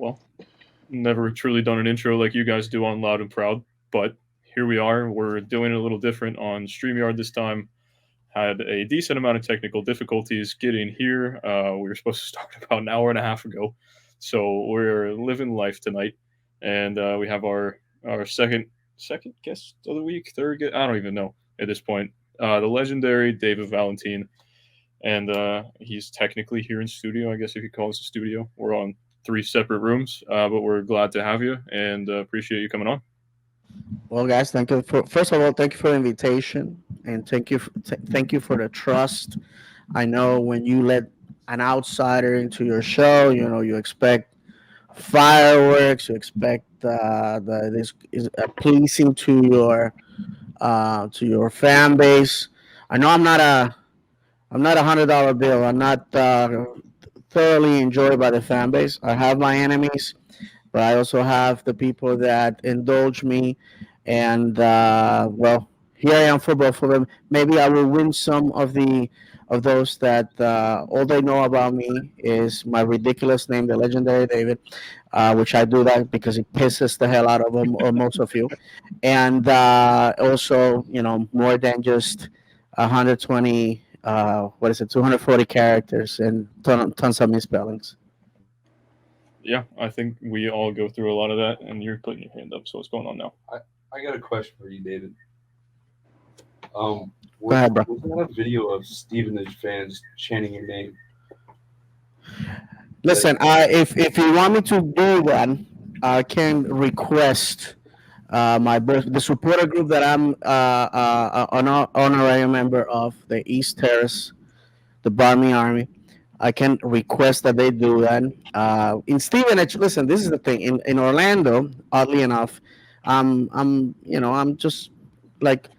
well, never truly done an intro like you guys do on Loud and Proud, but here we are. We're doing it a little different on StreamYard this time. Had a decent amount of technical difficulties getting here. We were supposed to start about an hour and a half ago, so we're living life tonight, and we have our second guest of the week, third guest, I don't even know at this point. The legendary David Valentin, and he's technically here in studio. I guess if you call this a studio, we're on three separate rooms, but we're glad to have you and appreciate you coming on. Well, guys, thank you for first of all, thank you for the invitation, and thank you for the trust. I know when you let an outsider into your show, you expect fireworks, you expect the this is pleasing to your fan base. I know I'm not $100 bill. I'm not thoroughly enjoyed by the fan base. I have my enemies, but I also have the people that indulge me. And well, here I am for them. Maybe I will win some of those that all they know about me is my ridiculous name, the legendary David, which I do that because it pisses the hell out of them or most of you, and also more than just 120. What is it? 240 characters and tons of misspellings. Yeah, I think we all go through a lot of that, and you're putting your hand up. So what's going on now? I got a question for you, David. Go ahead, bro. Was that a video of Stevenage fans chanting your name? Listen, if you want me to do that, I can request the supporter group that I'm an honorary member of, the East Terrace, the Barmy Army. I can request that they do that. In Stevenage, listen, this is the thing. In Orlando, oddly enough, I'm just like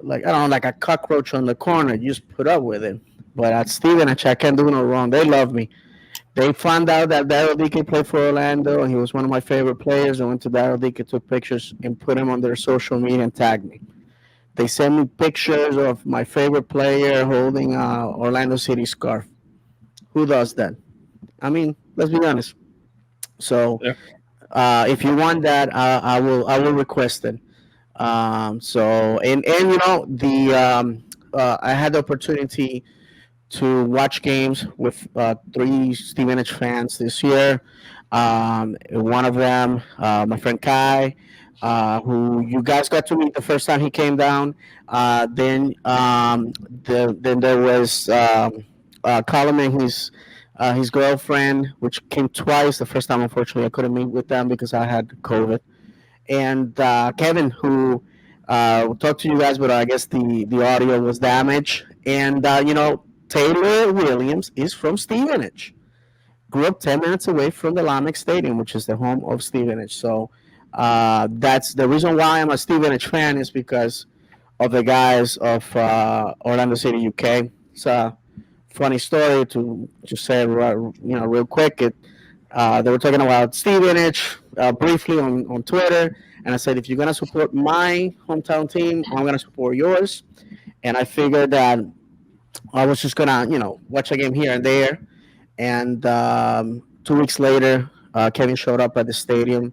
I don't know, like a cockroach on the corner. You just put up with it. But at Stevenage, I can't do no wrong. They love me. They found out that Daryl Dickey played for Orlando, and he was one of my favorite players. I went to Daryl Dickey, took pictures, and put him on their social media and tagged me. They sent me pictures of my favorite player holding a Orlando City scarf. Who does that? I mean, let's be honest. So, Yeah. if you want that, I will request it. So and the I had the opportunity to watch games with three Stevenage fans this year. One of them, my friend Kai, who you guys got to meet the first time he came down. Then there was Colin and his girlfriend, which came twice. The first time, unfortunately, I couldn't meet with them because I had COVID. And Kevin, who talked to you guys, but I guess the audio was damaged. And Taylor Williams is from Stevenage. Grew up 10 minutes away from the Lamex Stadium, which is the home of Stevenage. So that's the reason why I'm a Stevenage fan, is because of the guys of Orlando City, UK. It's a funny story to just say, real quick. They were talking about Stevenage briefly on Twitter, and I said, if you're gonna support my hometown team, I'm gonna support yours. And I figured that I was just gonna, watch a game here and there. And 2 weeks later, Kevin showed up at the stadium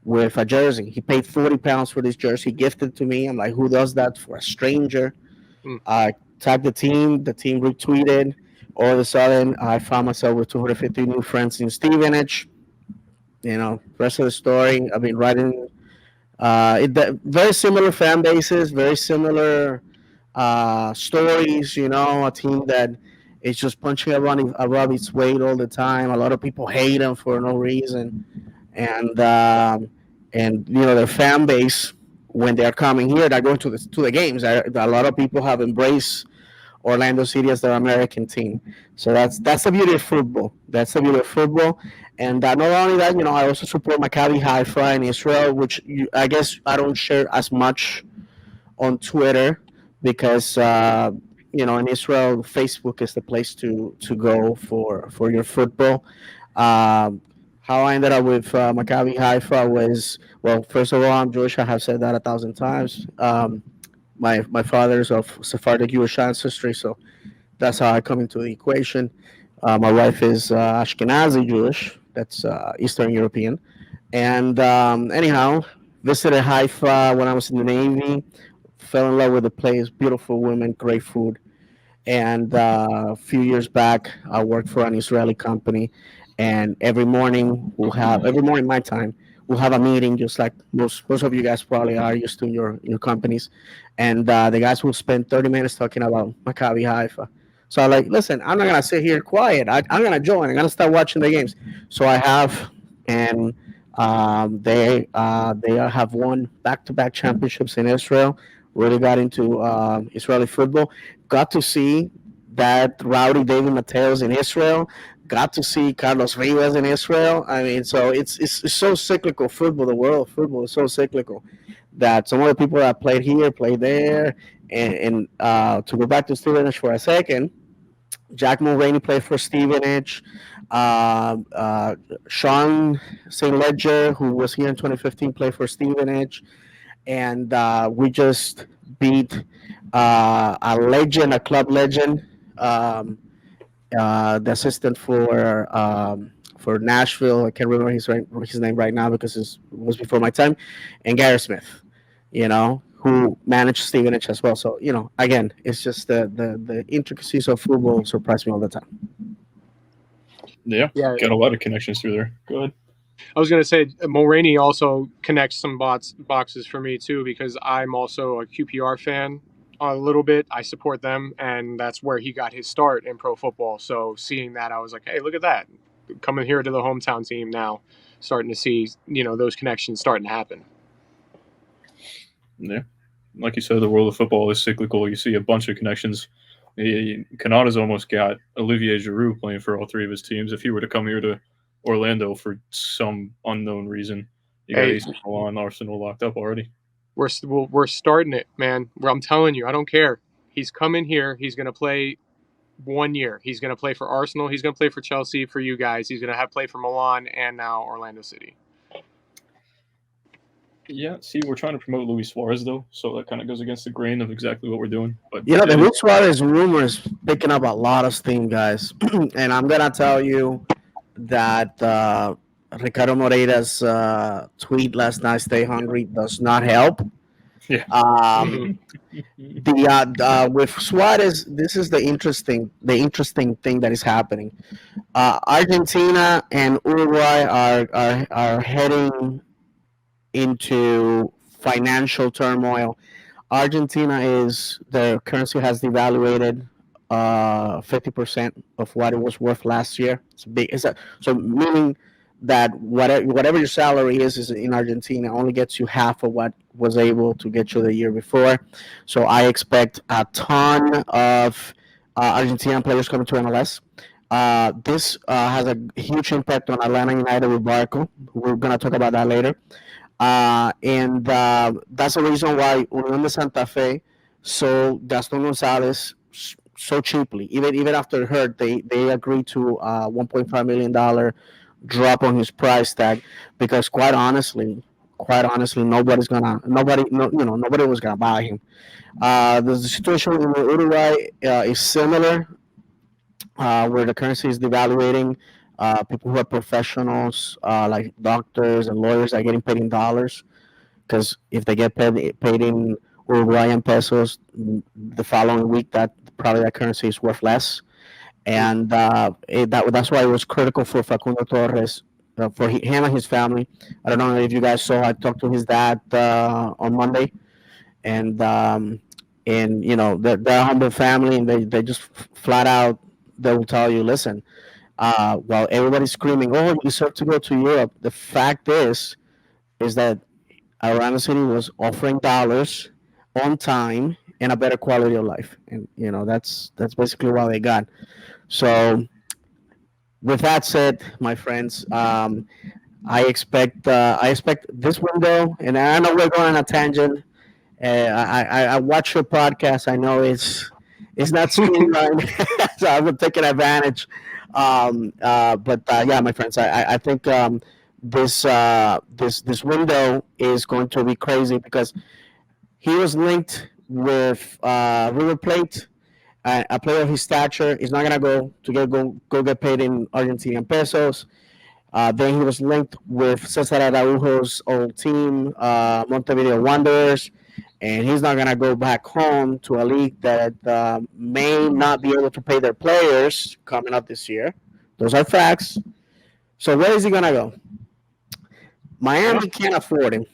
with a jersey. He paid £40 for this jersey, gifted to me. I'm like, who does that for a stranger? I tagged the team. The team retweeted. All of a sudden, I found myself with 250 new friends in Stevenage. Rest of the story. I've been writing. Very similar fan bases, very similar stories. A team that is just punching above its weight all the time. A lot of people hate them for no reason, and their fan base, when they're coming here, they're going to the games. A lot of people have embraced Orlando City as their American team. So that's the beauty of football. That's the beauty of football. And not only that, I also support Maccabi Haifa in Israel, which I guess I don't share as much on Twitter because in Israel, Facebook is the place to go for your football. How I ended up with Maccabi Haifa was, well, first of all, I'm Jewish. I have said that 1,000 times. My father's of Sephardic Jewish ancestry, so that's how I come into the equation. My wife is Ashkenazi Jewish, That's Eastern European. And anyhow, visited Haifa when I was in the Navy. Fell in love with the place. Beautiful women, great food. And a few years back, I worked for an Israeli company, and every morning my time we'll have a meeting, just like most of you guys probably are used to in your companies, and the guys will spend 30 minutes talking about Maccabi Haifa. So I'm like, listen, I'm not gonna sit here quiet. I'm gonna join. I'm gonna start watching the games. So I have, and they have won back-to-back championships in Israel. Really got into Israeli football. Got to see that rowdy David Mateos in Israel. Got to see Carlos Rivas in Israel. I mean, so it's so cyclical. Football, the world of football is so cyclical that some of the people that played here play there. And to go back to Stevenage for a second, Jack Mulvaney played for Stevenage. Uh, uh, Sean St. Ledger, who was here in 2015, played for Stevenage. And we just beat a legend, a club legend, um, the assistant for Nashville. I can't remember his name right now because it was before my time, and Gary Smith, who managed Stevenage as well. So again, it's just the intricacies of football surprise me all the time. Yeah, Yeah, got a lot of connections through there. Go ahead. I was going to say Mulroney also connects some boxes for me too because I'm also a QPR fan a little bit. I support them, and that's where he got his start in pro football. So seeing that, I was like, hey, look at that, coming here to the hometown team now, starting to see those connections starting to happen. Yeah, like you said, the world of football is cyclical. You see a bunch of connections. Canada's almost got Olivier Giroud playing for all three of his teams. If he were to come here to Orlando for some unknown reason, you got Hey, AC Milan, Arsenal locked up already. we're starting it, man. I'm telling you, I don't care. He's coming here. He's going to play 1 year. He's going to play for Arsenal. He's going to play for Chelsea for you guys. He's going to have play for Milan and now Orlando City. Yeah, see, we're trying to promote Luis Suarez though, so that kind of goes against the grain of exactly what we're doing. But The Luis Suarez rumor is picking up a lot of steam, guys. And I'm gonna tell you that Ricardo Moreira's tweet last night, "Stay hungry," does not help. yeah, Um, with Suarez, this is the interesting thing that is happening. Argentina and Uruguay are heading into financial turmoil. Argentina is their currency has devaluated 50% of what it was worth last year. It's big. So meaning that whatever your salary is in Argentina only gets you half of what was able to get you the year before. So I expect a ton of Argentinian players coming to MLS. This has a huge impact on Atlanta United with Barco. We're going to talk about that later. And that's the reason why Unión de Santa Fe sold Gaston Gonzalez so cheaply. Even after hurt, they agreed to a $1.5 million drop on his price tag because quite honestly, nobody was gonna buy him. The situation in Uruguay is similar, where the currency is devaluating. People who are professionals, like doctors and lawyers, are getting paid in dollars because if they get paid in Uruguayan pesos the following week, that currency is worth less. And that's why it was critical for Facundo Torres, for him and his family. I don't know if you guys saw. I talked to his dad on Monday, and they're a humble family, and they just flat out they will tell you, listen, while everybody's screaming, "Oh, you deserve to go to Europe," the fact is that Orlando City was offering dollars on time and a better quality of life, and that's basically what they got. So, with that said, my friends, I expect this window, and I know we're going on a tangent. I watch your podcast. I know it's not streamlined, so I'm taking advantage. But yeah, my friends, I think this window is going to be crazy because he was linked with River Plate. A player of his stature is not gonna go get paid in Argentinian pesos. Then he was linked with Cesar Araujo's old team, Montevideo Wanderers, and he's not gonna go back home to a league that may not be able to pay their players coming up this year. Those are facts. So where is he gonna go? Miami can't afford him,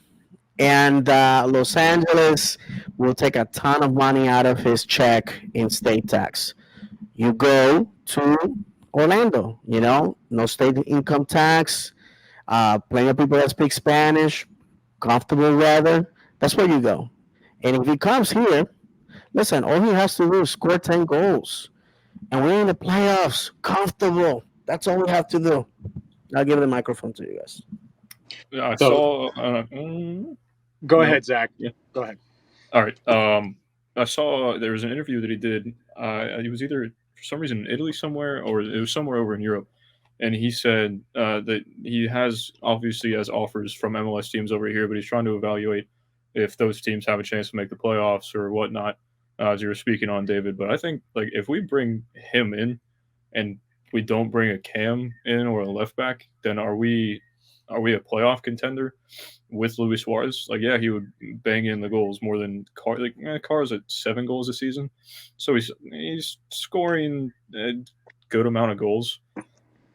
and Los Angeles will take a ton of money out of his check in state tax. You go to Orlando, no state income tax, plenty of people that speak Spanish, comfortable weather. That's where you go. And if he comes here, listen, all he has to do is score 10 goals. And we're in the playoffs, comfortable. That's all we have to do. I'll give the microphone to you guys. I So- saw. Go No. ahead, Zach. Yeah. Go ahead. All right. I saw there was an interview that he did. He was either for some reason in Italy somewhere, or it was somewhere over in Europe, and he said that he obviously has offers from MLS teams over here, but he's trying to evaluate if those teams have a chance to make the playoffs or whatnot. As you were speaking on, David, but I think like if we bring him in and we don't bring a Cam in or a left back, then are we a playoff contender with Luis Suarez? Like, yeah, he would bang in the goals more than Carr. Like, Carr's at 7 goals a season, so he's scoring a good amount of goals.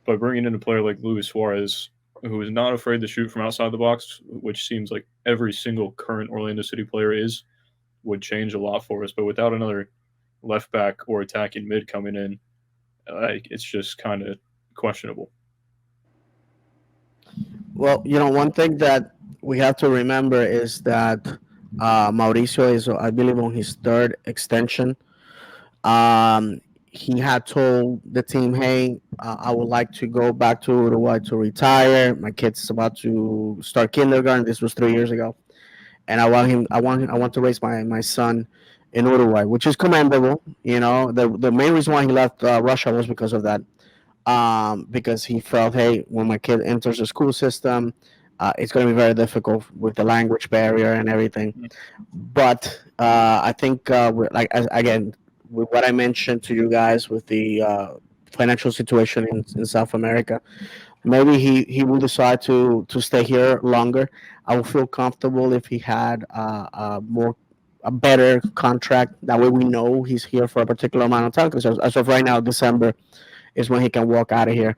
But bringing in a player like Luis Suarez, who is not afraid to shoot from outside the box, which seems like every single current Orlando City player is, would change a lot for us. But without another left back or attacking mid coming in, it's just kind of questionable. Well, one thing that we have to remember is that Mauricio is, I believe, on his third extension. He had told the team, "Hey, I would like to go back to Uruguay to retire. My kid's about to start kindergarten. This was 3 years ago, and I want to raise my son in Uruguay, which is commendable. The main reason why he left Russia was because of that. Because he felt, hey, when my kid enters the school system, it's going to be very difficult with the language barrier and everything. But I think, again, with what I mentioned to you guys with the financial situation in South America, maybe he will decide to stay here longer. I would feel comfortable if he had a better contract. That way we know he's here for a particular amount of time. Because as of right now, December is when he can walk out of here.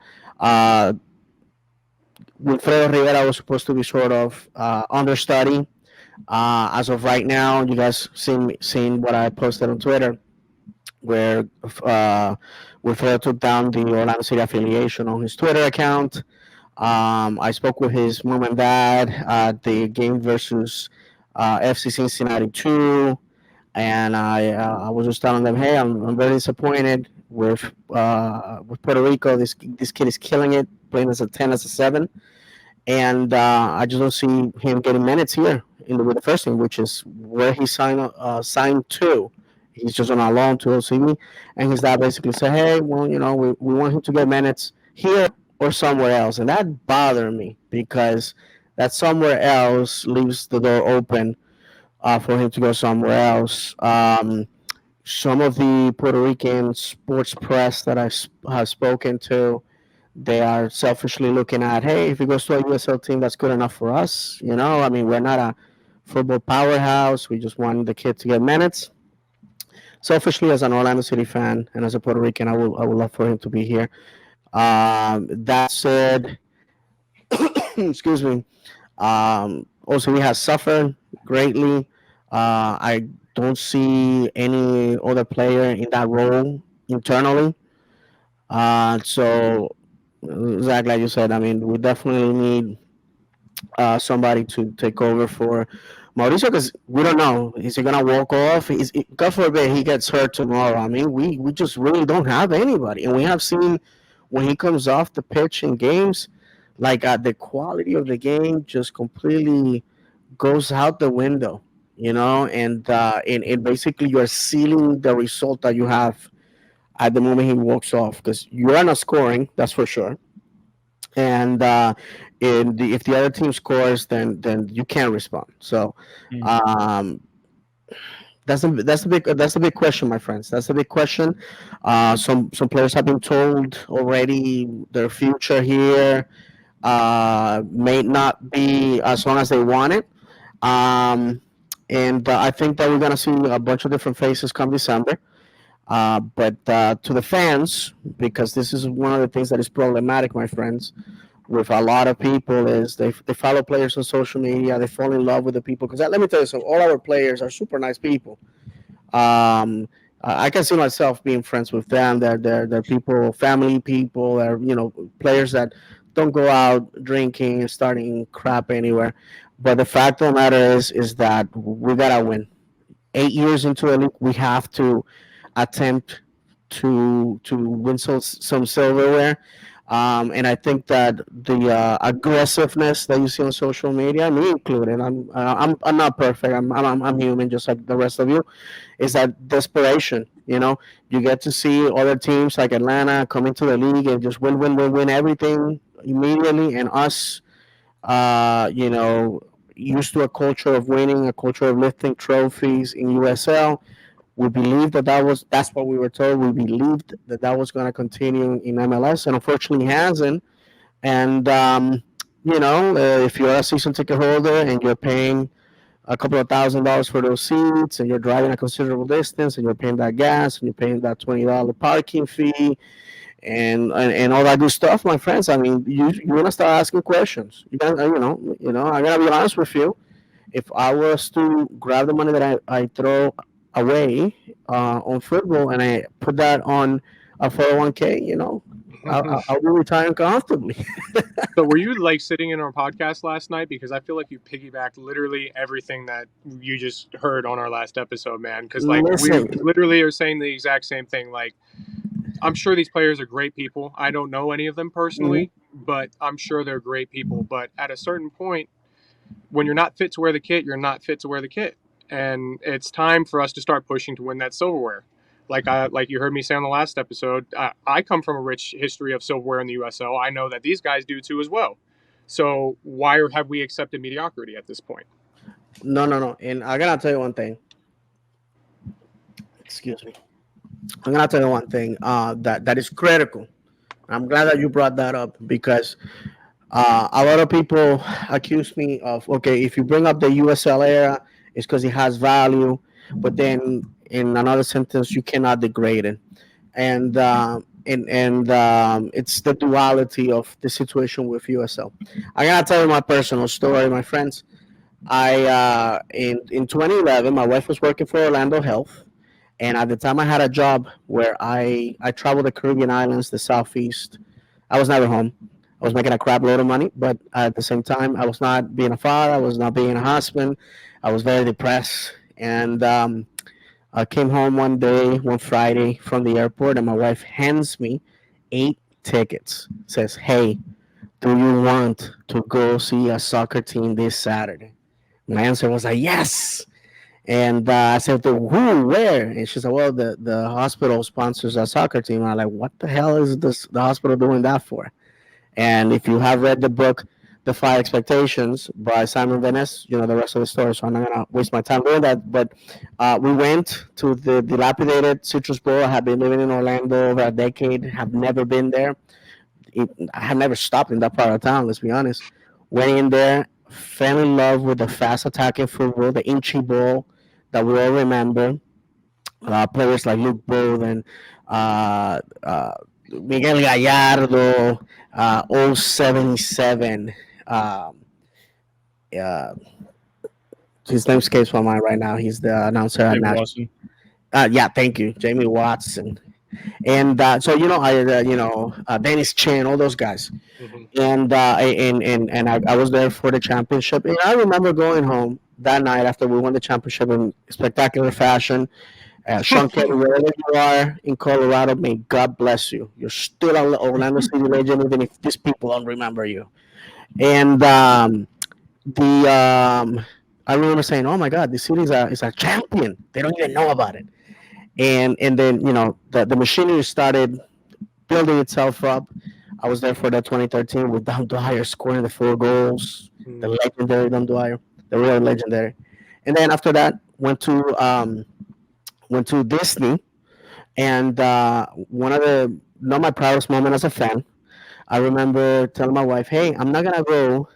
Wilfredo Rivera was supposed to be sort of understudy. As of right now, you guys seen what I posted on Twitter, where Wilfredo took down the Orlando City affiliation on his Twitter account. I spoke with his mom and dad at the game versus FC Cincinnati 2, and I was just telling them, hey, I'm very disappointed with Puerto Rico. This kid is killing it, playing as a 10, as a 7, and I just don't see him getting minutes here with the first team, which is where he signed to. He's just on a loan to OCB, and his dad basically said, hey, well, we want him to get minutes here or somewhere else, and that bothered me because that somewhere else leaves the door open for him to go somewhere else. Some of the Puerto Rican sports press that I have spoken to, they are selfishly looking at, hey, if he goes to a USL team, that's good enough for us. I mean, we're not a football powerhouse. We just want the kid to get minutes. Selfishly, as an Orlando City fan and as a Puerto Rican, I would love for him to be here. That said, excuse me, OCB has suffered greatly. I don't see any other player in that role internally. So, Zach, like you said, I mean, we definitely need somebody to take over for Mauricio, because we don't know. Is he going to walk off? God forbid he gets hurt tomorrow. I mean, we just really don't have anybody. And we have seen when he comes off the pitch in games, like the quality of the game just completely goes out the window, and basically you're sealing the result that you have at the moment he walks off, because you are not scoring, that's for sure. And if the other team scores, then you can't respond. So that's a big question, my friends. That's a big question. Some players have been told already their future here. may not be as long as they want it. Um, and I think that we're gonna see a bunch of different faces come December. But to the fans, because this is one of the things that is problematic, my friends, with a lot of people is they follow players on social media, they fall in love with the people. Because let me tell you something, all our players are super nice people. Um, I can see myself being friends with them. They're people, family people. They're players that don't go out drinking and starting crap anywhere. But the fact of the matter is that we gotta win. 8 years into the league, we have to attempt to win some silverware. And I think that the aggressiveness that you see on social media, me included, I'm not perfect. I'm human, just like the rest of you. Is that desperation? You get to see other teams like Atlanta come into the league and just win everything immediately, and us, used to a culture of winning, a culture of lifting trophies in USL. We believed that's what we were told. We believed that was going to continue in MLS, and unfortunately hasn't. And if you're a season ticket holder and you're paying a couple of $1,000s for those seats, and you're driving a considerable distance, and you're paying that gas, and you're paying that $20 parking fee, and all that good stuff, my friends. I mean, you're gonna start asking questions. You got I gotta be honest with you. If I was to grab the money that I throw away on football and I put that on a 401k, I'll be retiring comfortably. So were you like sitting in our podcast last night? Because I feel like you piggybacked literally everything that you just heard on our last episode, man. Because like we Listen, literally are saying the exact same thing. Like I'm sure these players are great people. I don't know any of them mhm. personally, but I'm sure they're great people. But at a certain point, when you're not fit to wear the kit, you're not fit to wear the kit, and it's time for us to start pushing to win that silverware. Like you heard me say on the last episode, I come from a rich history of silverware in the USL. I know that these guys do too as well. So why have we accepted mediocrity at this point? No, no, no. And I gotta tell you one thing. Excuse me. I'm gonna tell you one thing. That is critical. I'm glad that you brought that up because a lot of people accuse me of, okay, if you bring up the USL era, it's because it has value, but then in another sentence you cannot degrade it, and it's the duality of the situation with USL. I gotta tell you my personal story, my friends. I in 2011, my wife was working for Orlando Health, and at the time I had a job where I traveled the Caribbean islands, the southeast. I was never home. I was making a crap load of money, but at the same time, I was not being a father. I was not being a husband. I was very depressed, and I came home one day, one Friday from the airport, and my wife hands me 8 tickets. Says, "Hey, do you want to go see a soccer team this Saturday?" My answer was like, "Yes." And I said, "Who? Where?" And she said, "Well, the hospital sponsors a soccer team." And I'm like, "What the hell is the hospital doing that for?" And if you have read the book, Defy Expectations by Simon Venice, you know the rest of the story. So I'm not gonna waste my time doing that. But we went to the dilapidated Citrus Bowl. I have been living in Orlando over a decade. Have never been there. I have never stopped in that part of town. Let's be honest. Went in there, fell in love with the fast attacking football, the inchy ball that we all remember. Players like Luke Bowden, uh, uh, Miguel Gallardo, 077. Um, uh, his name escapes my mind right now. He's the announcer at David National. Watson. Yeah, thank you, Jamie Watson, and so Dennis Chan, all those guys. Mhm. And I was there for the championship. And I remember going home that night after we won the championship in spectacular fashion. Sean Kelly, wherever you are in Colorado, may God bless you. You're still an Orlando City legend, even if these people don't remember you. And the I remember saying, "Oh my God, this city is a champion. They don't even know about it." And then the machinery started building itself up. I was there for the 2013 with Don Dwyer scoring the 4 goals, the Mm. legendary Don Dwyer, the real legendary. And then after that, went to Disney, and one of the not my proudest moment as a fan. I remember telling my wife, "Hey, I'm not gonna go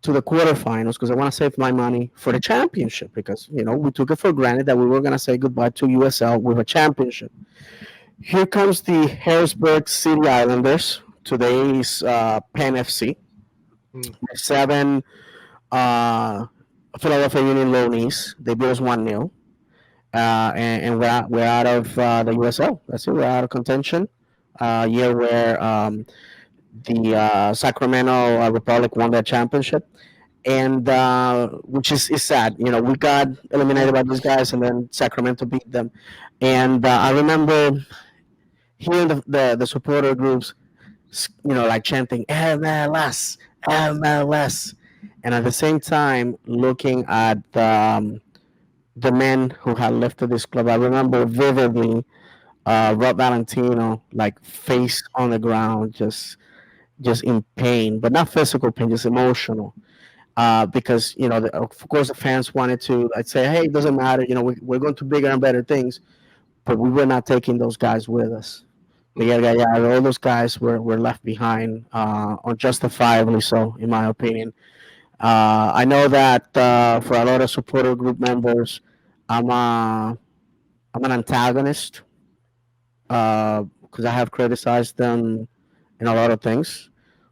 to the quarterfinals because I want to save my money for the championship because we took it for granted that we were gonna say goodbye to USL with a championship." Here comes the Harrisburg City Islanders, today's Penn FC, Mm. seven uh, Philadelphia Union loanees. They beat us 1-0. And we're out of the USL. That's it. We're out of contention. Year where the Sacramento Republic won that championship, and which is sad. We got eliminated by these guys, and then Sacramento beat them. And I remember hearing the supporter groups, like chanting MLS, MLS, and at the same time looking at the men who had lifted this club. I remember vividly Rob Valentino, like face on the ground, just in pain, but not physical pain, just emotional. Because of course the fans wanted to, I'd say, hey, it doesn't matter, we're going to bigger and better things, but we were not taking those guys with us. Yeah, all those guys were left behind, unjustifiably so, in my opinion. I know that for a lot of supporter group members, I'm a I'm an antagonist because I have criticized them in a lot of things.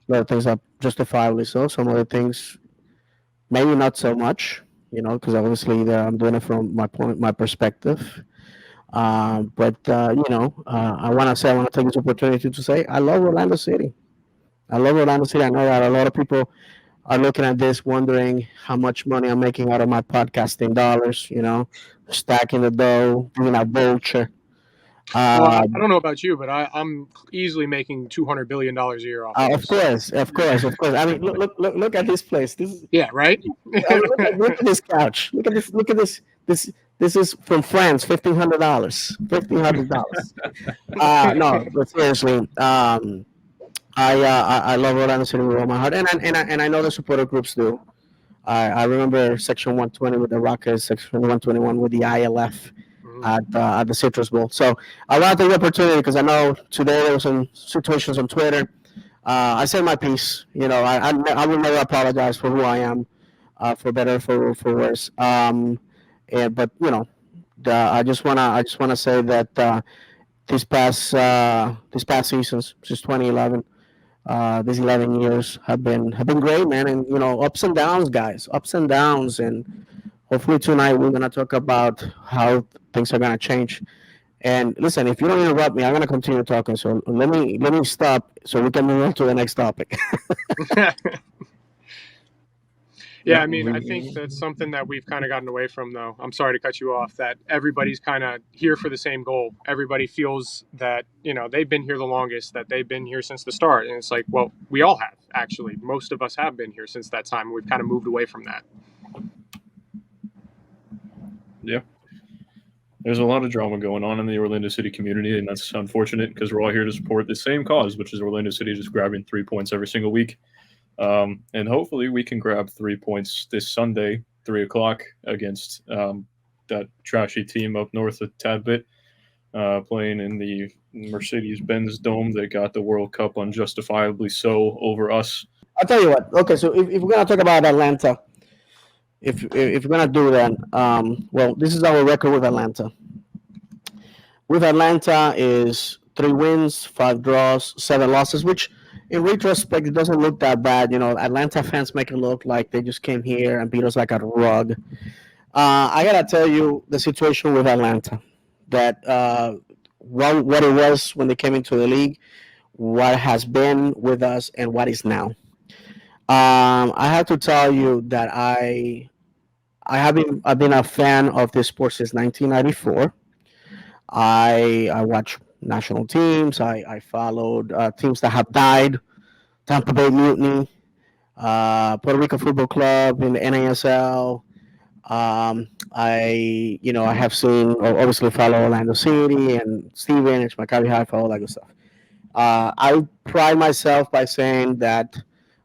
A lot of things are justifiably so. Some other things maybe not so much. Because obviously I'm doing it from my perspective. But I want to take this opportunity to say I love Orlando City. I love Orlando City. I know that a lot of people are looking at this wondering how much money I'm making out of my podcasting dollars. Stacking the dough, being a vulture. Well, I, Uh, I don't know about you, but I'm easily making $200 billion a year off of of this. course, of course, of course. I mean, look at this place. This is. Yeah, right. Look at this couch. Look at this. This is from France. $1,500. $1,500. No, but seriously, I love Orlando City with all my heart, and I know the supporter groups do. I remember Section 120 with the Rockets, Section 121 with the ILF Mhm. at the Citrus Bowl. So I want to take the opportunity because I know today there were some situations on Twitter. I said my piece. I will never apologize for who I am, for better for worse. But I just wanna say that these past seasons since 2011, these 11 years have been great, man. And ups and downs, guys, ups and downs. And hopefully tonight we're gonna talk about how things are gonna change. And listen, if you don't interrupt me, I'm gonna continue talking. So let me stop so we can move on to the next topic. Yeah, Yeah, I mean, I think we that's something that we've kind of gotten away from, though. I'm sorry to cut you off. That everybody's kind of here for the same goal. Everybody feels that they've been here the longest, that they've been here since the start, and it's like, well, we all have actually. Most of us have been here since that time. We've kind of moved away from that. yeah. There's a lot of drama going on in the Orlando City community, and that's unfortunate because we're all here to support the same cause, which is Orlando City just grabbing 3 points every single week. And hopefully we can grab 3 points this Sunday, 3 o'clock, against that trashy team up north a tad bit, playing in the Mercedes-Benz Dome that got the World Cup unjustifiably so over us. I'll tell you what. Okay, so if we're gonna talk about Atlanta, if we're gonna do that, well, this is our record with Atlanta. With Atlanta is 3 wins, 5 draws, 7 losses, which in retrospect it doesn't look that bad. Atlanta fans make it look like they just came here and beat us like a rug. I gotta tell you the situation with Atlanta, that what it was when they came into the league, what has been with us, and what is now. I have to tell you that I've been a fan of this sport since 1994. I watch national teams. I followed teams that have died. Tampa Bay Mutiny, Puerto Rico Football Club in the NASL. I have seen, obviously, follow Orlando City and Stevenage, Maccabi Haifa, all that good stuff. I pride myself by saying that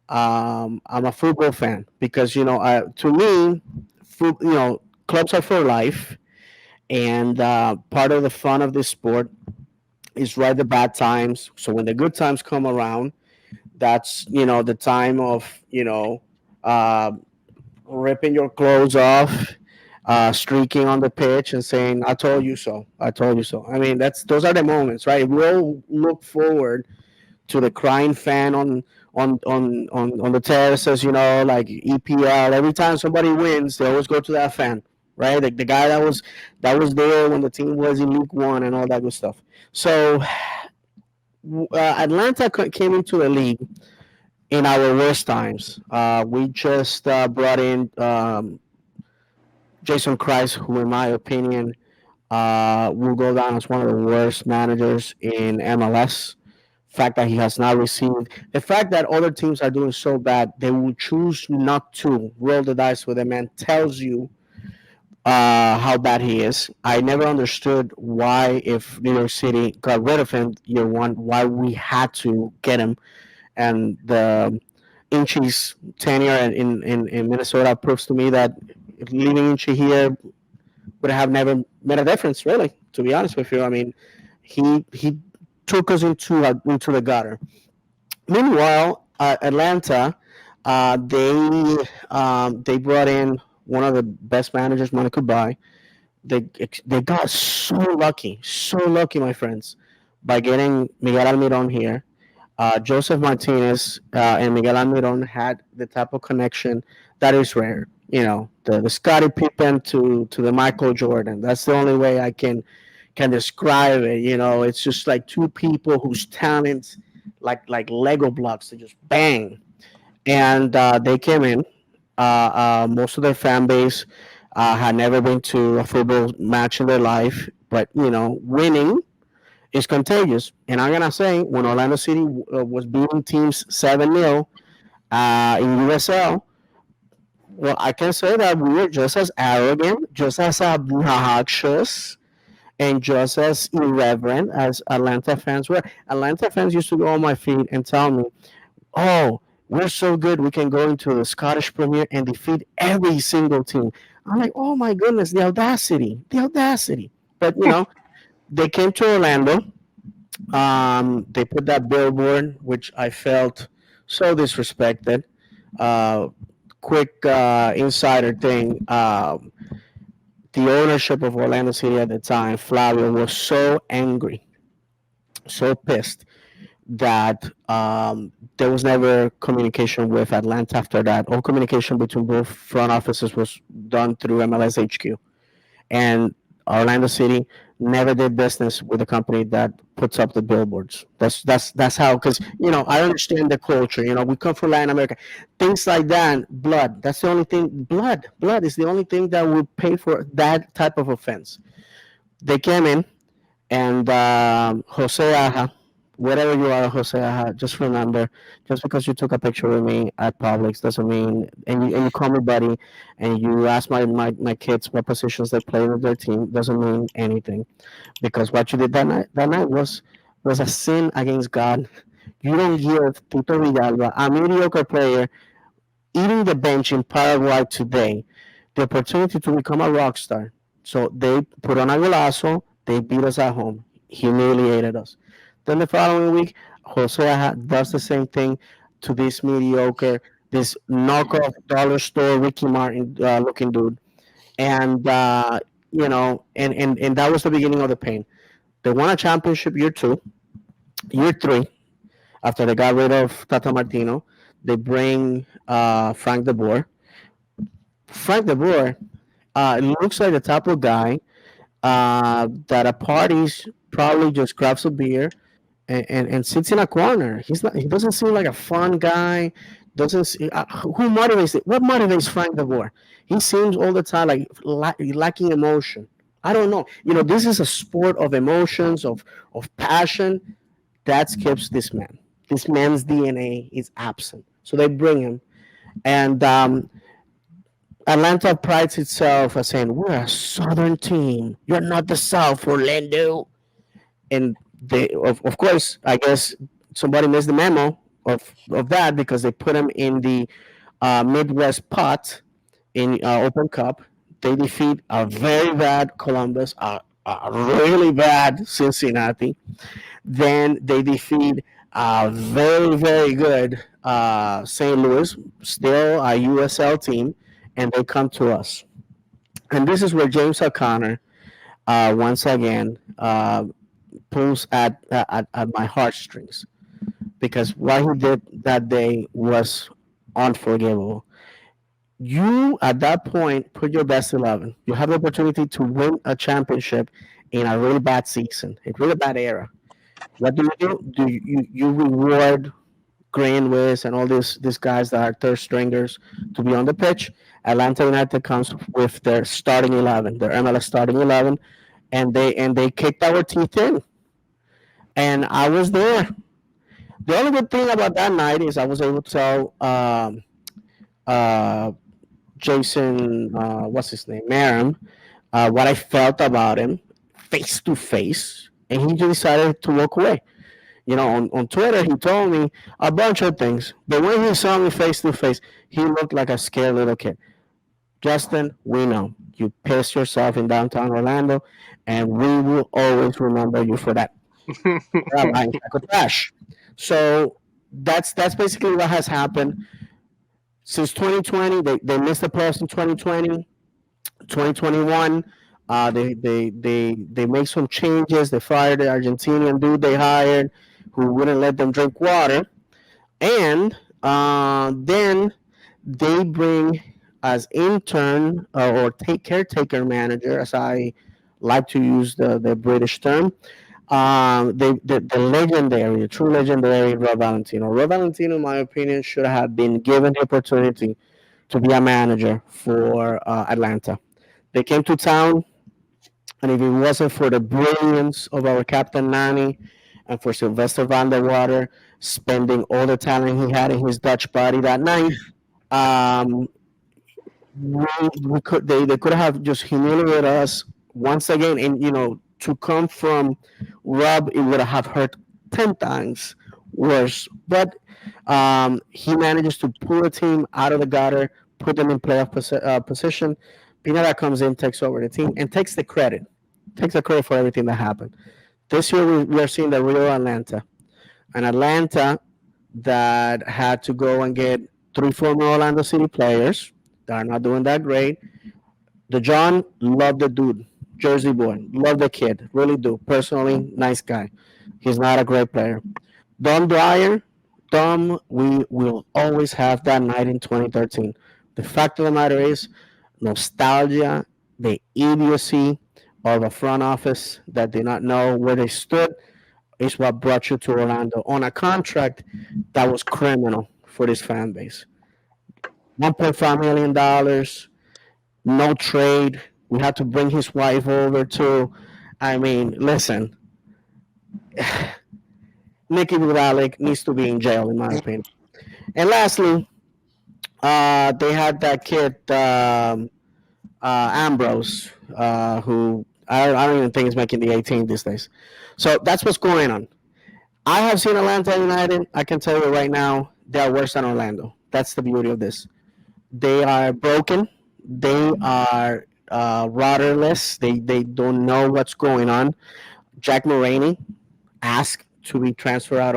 I'm a football fan because to me, clubs are for life, and part of the fun of this sport is ride the bad times. So when the good times come around, That's the time of uh, ripping your clothes off, streaking on the pitch, and saying, "I told you so. I told you so." I mean, that's those are the moments, right? We'll look forward to the crying fan on the terraces, like EPL. Every time somebody wins, they always go to that fan, right? The guy that was there when the team was in League One and all that good stuff. So Atlanta came into the league in our worst times. We just brought in Jason Christ, who, in my opinion, will go down as one of the worst managers in MLS. Fact that he has not received the fact that other teams are doing so bad, they will choose not to roll the dice with him, and tells you how bad he is. I never understood why, if New York City got rid of him year one, why we had to get him. And the Inchi's tenure in Minnesota proves to me that leaving Inchi here would have never made a difference, really, to be honest with you. I mean, he took us into the gutter. Meanwhile, Atlanta, they brought in one of the best managers money could buy. They got so lucky, my friends, by getting Miguel Almiron here. Joseph Martinez and Miguel Almiron had the type of connection that is rare. The Scottie Pippen to the Michael Jordan. That's the only way I can describe it. It's just like two people whose talents, like Lego blocks, they just bang. And they came in. Most of their fan base had never been to a football match in their life, but winning is contagious. And I'm gonna say, when Orlando City was beating teams 7-0 in USL, well, I can say that we were just as arrogant, just as obnoxious, and just as irreverent as Atlanta fans were. Atlanta fans used to go on my feet and tell me, "Oh, we're so good, we can go into the Scottish Premier and defeat every single team." I'm like, "Oh my goodness, the audacity, the audacity!" But they came to Orlando. They put that billboard, which I felt so disrespected. Uh, Quick insider thing. The ownership of Orlando City at the time, Flavio, was so angry, so pissed that there was never communication with Atlanta after that. All communication between both front offices was done through MLS HQ. And Orlando City never did business with a company that puts up the billboards. That's how, because I understand the culture. We come from Latin America, things like that. Blood. That's the only thing. Blood is the only thing that will pay for that type of offense. They came in, and Jose Aja, whatever you are, Jose Aja, just remember, just because you took a picture with me at Publix doesn't mean, and you call me buddy, and you ask my kids what positions they play with their team, doesn't mean anything, because what you did that night was a sin against God. You don't give Tito Villalba, a mediocre player, eating the bench in Paraguay today, the opportunity to become a rock star. So they put on a golazo, they beat us at home, humiliated us. Then the following week, Jose does the same thing to this mediocre, this knockoff dollar store Ricky Martin looking dude. And, and that was the beginning of the pain. They won a championship year two, year three, after they got rid of Tata Martino. They bring Frank de Boer. Frank de Boer looks like the type of guy that at parties probably just grabs a beer and sits in a corner. He's not. He doesn't seem like a fun guy. Doesn't who motivates it? What motivates Frank de Boer? He seems all the time like lacking emotion. I don't know. This is a sport of emotions, of passion. That skips this man. This man's DNA is absent. So they bring him, and Atlanta prides itself as saying, "We're a Southern team. You're not the South, Orlando." And of course, I guess somebody missed the memo of that, because they put him in the Midwest pot in Open Cup. They defeat a very bad Columbus, a really bad Cincinnati. Then they defeat Very, very good. St. Louis, still a USL team, and they come to us. And this is where James O'Connor, once again, pulls at my heartstrings because what he did that day was unforgivable. You, at that point, put your best 11. You have the opportunity to win a championship in a really bad season, a really bad era. What do? You reward Greenwich and all these guys that are third stringers to be on the pitch. Atlanta United comes with their starting 11, their MLS starting 11, and they kicked our teeth in. And I was there. The only good thing about that night is I was able to tell uh, Jason, what's his name, Maram, what I felt about him face to face, and he decided to walk away. On Twitter, he told me a bunch of things, but when he saw me face to face, he looked like a scared little kid. Justin, we know you pissed yourself in downtown Orlando, and we will always remember you for that. You're a lying sack of trash. So that's basically what has happened since 2020. They missed the playoffs in 2020, 2021. They make some changes. They fired the Argentinian dude they hired, who wouldn't let them drink water, and then they bring as intern or take caretaker manager, as I like to use the British term. The legendary, the true legendary Rob Valentino. Rob Valentino, in my opinion, should have been given the opportunity to be a manager for Atlanta. They came to town, and if it wasn't for the brilliance of our Captain Nani and for Sylvester van der Water spending all the talent he had in his Dutch body that night, um, we could they could have just humiliated us once again. And to come from Rob, it would have hurt 10 times worse. But he manages to pull a team out of the gutter, put them in playoff position. Pineda comes in, takes over the team, and takes the credit for everything that happened. This year, we are seeing the real Atlanta, an Atlanta that had to go and get three former Orlando City players that are not doing that great. The John, love the dude, Jersey boy, love the kid, really do. Personally, nice guy. He's not a great player. Don Dwyer, Dom, we will always have that night in 2013. The fact of the matter is, nostalgia, the idiocy of a front office that did not know where they stood is what brought you to Orlando on a contract that was criminal for this fan base. $1.5 million, no trade. We had to bring his wife over too. I mean, listen, Nicky Budalik needs to be in jail, in my opinion. And lastly, they had that kid, Ambrose, who I don't even think is making the 18 these days. So that's what's going on. I have seen Atlanta United. I can tell you right now, they are worse than Orlando. That's the beauty of this. They are broken. They are rudderless. They don't know what's going on. Jack Moraney asked to be transferred out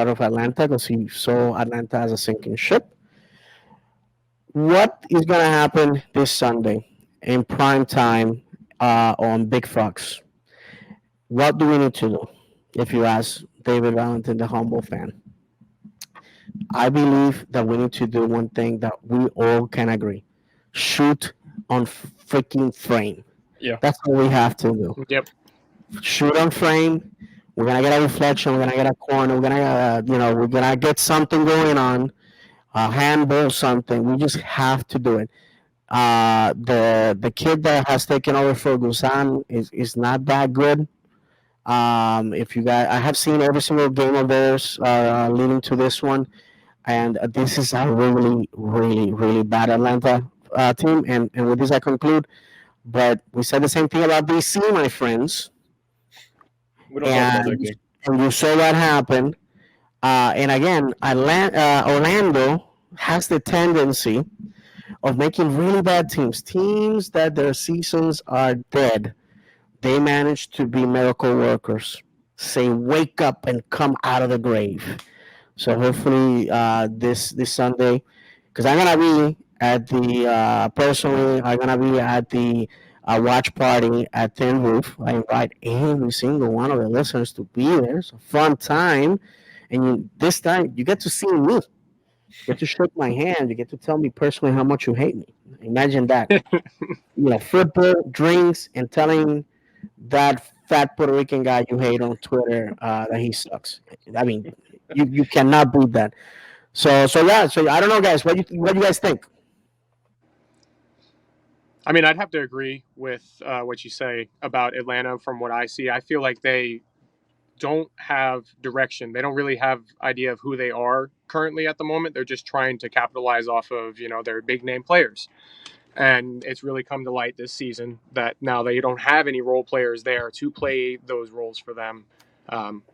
of Atlanta because he saw Atlanta as a sinking ship. What is going to happen this Sunday in prime time on Big Fox? What do we need to do? If you ask David Valentin, the humble fan, I believe that we need to do one thing that we all can agree: shoot on freaking frame. Yeah. That's what we have to do. Yep. Shoot on frame. We're gonna get a reflection. We're gonna get a corner. We're gonna get something going on. A handball, something. We just have to do it. The kid that has taken over for Gusan is not that good. If you guys, I have seen every single game of theirs leading to this one, and this is a really, really, really bad Atlanta team. And with this, I conclude. But we said the same thing about DC, my friends. We don't talk about that And, game. and you saw what happened. And again, Orlando has the tendency of making really bad teams that their seasons are dead. They manage to be miracle workers. say, "Wake up and come out of the grave." So hopefully this Sunday, because I'm gonna be at the personally, I'm gonna be at the watch party at Tin Roof. I invite every single one of the listeners to be there. It's a fun time, and this time you get to see me. You get to shake my hand. You get to tell me personally how much you hate me. Imagine that. Football, drinks, and telling that fat Puerto Rican guy you hate on Twitter that he sucks. I mean, you cannot beat that. So yeah. So I don't know, guys. What you guys think? I mean, I'd have to agree with what you say about Atlanta. From what I see, I feel like they don't have direction. They don't really have idea of who they are currently at the moment. They're just trying to capitalize off of their big name players, and it's really come to light this season that now they don't have any role players there to play those roles for them. Um,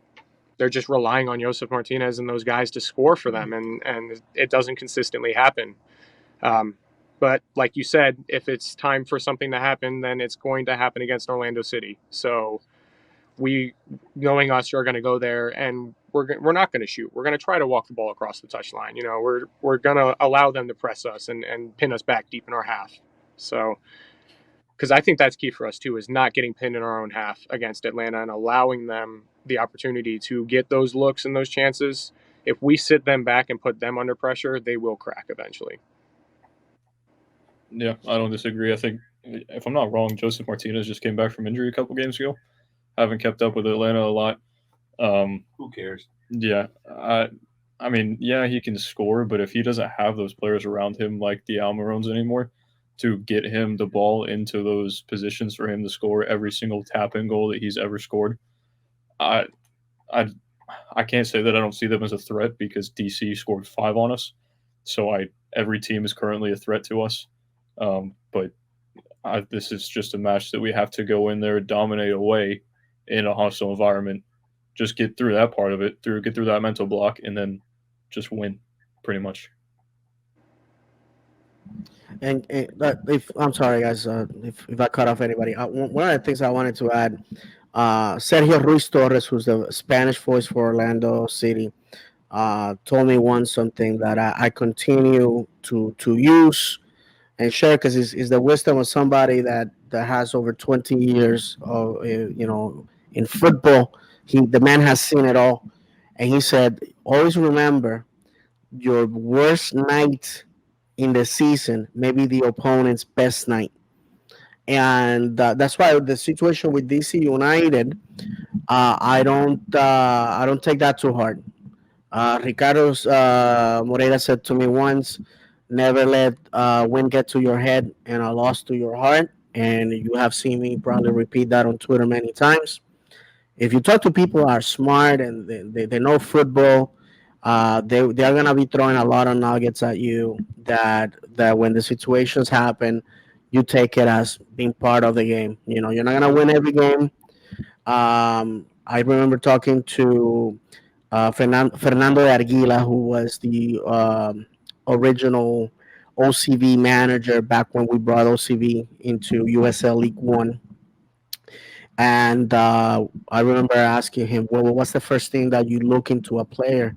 they're just relying on Josef Martinez and those guys to score for them, and it doesn't consistently happen. Um, but like you said, if it's time for something to happen, then it's going to happen against Orlando City. So we, knowing us, are going to go there, and we're not going to shoot. We're going to try to walk the ball across the touchline. We're going to allow them to press us and pin us back deep in our half. So because I think that's key for us too, is not getting pinned in our own half against Atlanta and allowing them the opportunity to get those looks and those chances. If we sit them back and put them under pressure, they will crack eventually. Yeah, I don't disagree. I think, if I'm not wrong, Joseph Martinez just came back from injury a couple games ago. Haven't kept up with Atlanta a lot. Who cares? Yeah, I mean, yeah, he can score, but if he doesn't have those players around him like the Almirones anymore to get him the ball into those positions for him to score every single tap in goal that he's ever scored, I I I can't say that I don't see them as a threat because DC scored 5 on us. So every team is currently a threat to us. But this is just a match that we have to go in there, dominate away in a hostile environment, just get through that part of it, get through that mental block, and then just win, pretty much. And if I'm sorry, guys, if I cut off anybody, one of the things I wanted to add, Sergio Ruiz Torres, who's the Spanish voice for Orlando City, told me once something that I continue to use and share because it's the wisdom of somebody that has over 20 years of in football. The man has seen it all, and he said, always remember your worst night in the season, maybe the opponent's best night. And that's why the situation with DC United, I don't take that too hard. Ricardo Moreira said to me once, "Never let win get to your head and a loss to your heart." And you have seen me probably repeat that on Twitter many times. If you talk to people who are smart and they know football, they're gonna be throwing a lot of nuggets at you that when the situations happen, you take it as being part of the game. You're not gonna win every game. I remember talking to Fernando de Arguila, who was the original OCV manager back when we brought OCV into USL League One. And I remember asking him, well, what's the first thing that you look into a player?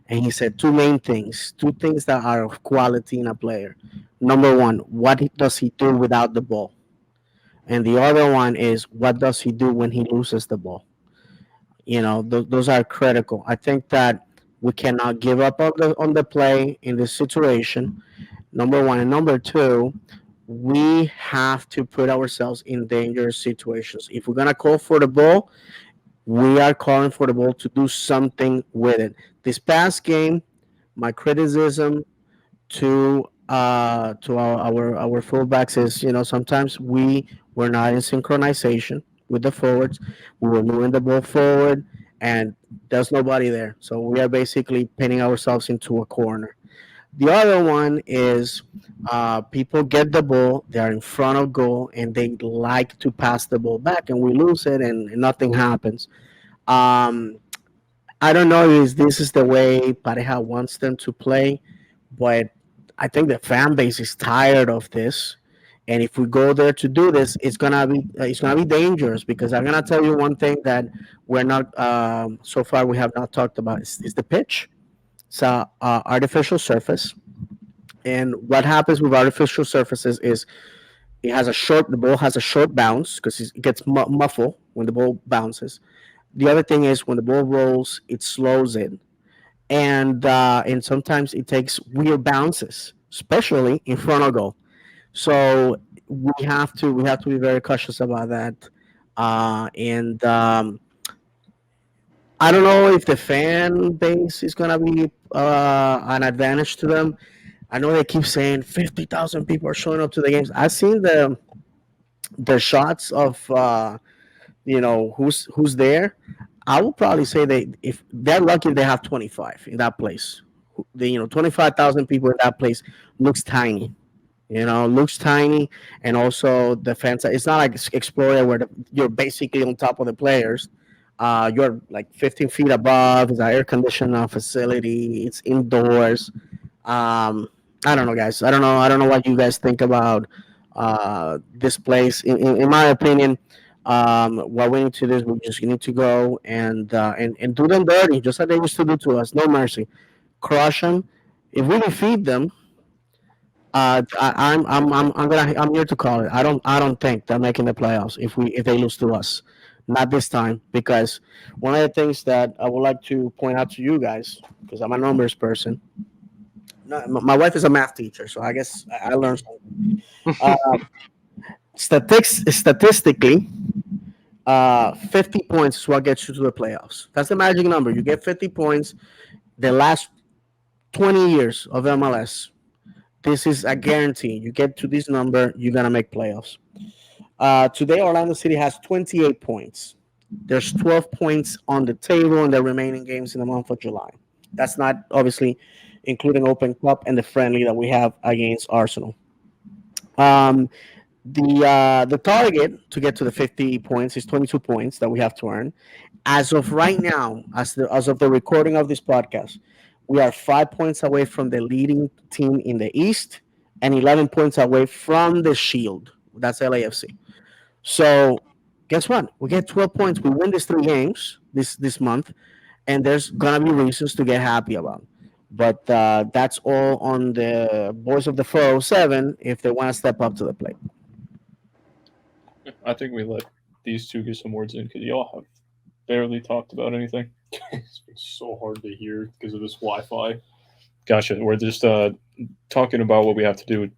And he said two things that are of quality in a player. Number one, what does he do without the ball? And the other one is, what does he do when he loses the ball? Those are critical. I think that we cannot give up on the play in this situation. Number one. And number two, we have to put ourselves in dangerous situations. If we're going to call for the ball, we are calling for the ball to do something with it. This past game, my criticism to our fullbacks is, sometimes we were not in synchronization with the forwards. We were moving the ball forward, and there's nobody there. So we are basically pinning ourselves into a corner. The other one is people get the ball, they are in front of goal, and they like to pass the ball back, and we lose it, and nothing happens. Um, I don't know if this is the way Pareja wants them to play, but I think the fan base is tired of this. And if we go there to do this, it's gonna be dangerous because I'm gonna tell you one thing that we're not so far we have not talked about is the pitch. It's a artificial surface, and what happens with artificial surfaces is the ball has a short bounce because it gets muffled when the ball bounces. The other thing is when the ball rolls, it slows in, and sometimes it takes weird bounces, especially in front of goal. So we have to be very cautious about that. And I don't know if the fan base is gonna be an advantage to them. I know they keep saying 50,000 people are showing up to the games. I've seen the shots of who's there. I will probably say they if they're lucky they have 25 in that place. 25,000 people in that place looks tiny. Looks tiny, and also the fence. It's not like Explorer where you're basically on top of the players. You're like 15 feet above. It's an air conditioned facility. It's indoors. Um, I don't know, guys. I don't know. I don't know what you guys think about this place. In my opinion, what we need to do is we just need to go and do them dirty, just like they used to do to us. No mercy, crush them. If we defeat them, I'm here to call it. I don't think they're making the playoffs if they lose to us, not this time. Because one of the things that I would like to point out to you guys, because I'm a numbers person. No, my wife is a math teacher, so I guess I learned something. Uh, statistically, 50 points is what gets you to the playoffs. That's the magic number. You get 50 points. The last 20 years of MLS, this is a guarantee. You get to this number, you're gonna make playoffs. Today, Orlando City has 28 points. There's 12 points on the table in the remaining games in the month of July. That's not obviously including Open Cup and the friendly that we have against Arsenal. Um, the target to get to the 50 points is 22 points that we have to earn. As of right now, as of the recording of this podcast, we are 5 points away from the leading team in the East and 11 points away from the Shield. That's LAFC. So guess what? We get 12 points. We win these three games this month, and there's gonna be reasons to get happy about. But that's all on the boys of the 407 if they want to step up to the plate. I think we let these two get some words in because y'all have barely talked about anything. It's been so hard to hear because of this Wi-Fi. Gotcha. We're just talking about what we have to do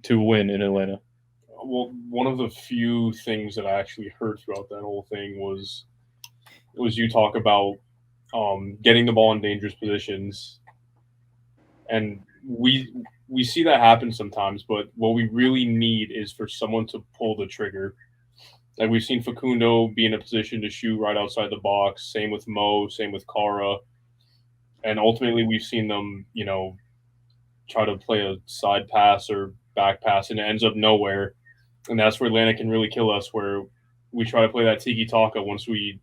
to win in Atlanta. Well, one of the few things that I actually heard throughout that whole thing was you talk about getting the ball in dangerous positions, and we see that happen sometimes. But what we really need is for someone to pull the trigger. Like we've seen Facundo be in a position to shoot right outside the box. Same with Mo. Same with Kara. And ultimately, we've seen them, try to play a side pass or back pass, and it ends up nowhere. And that's where Atlanta can really kill us, where we try to play that tiki-taka once we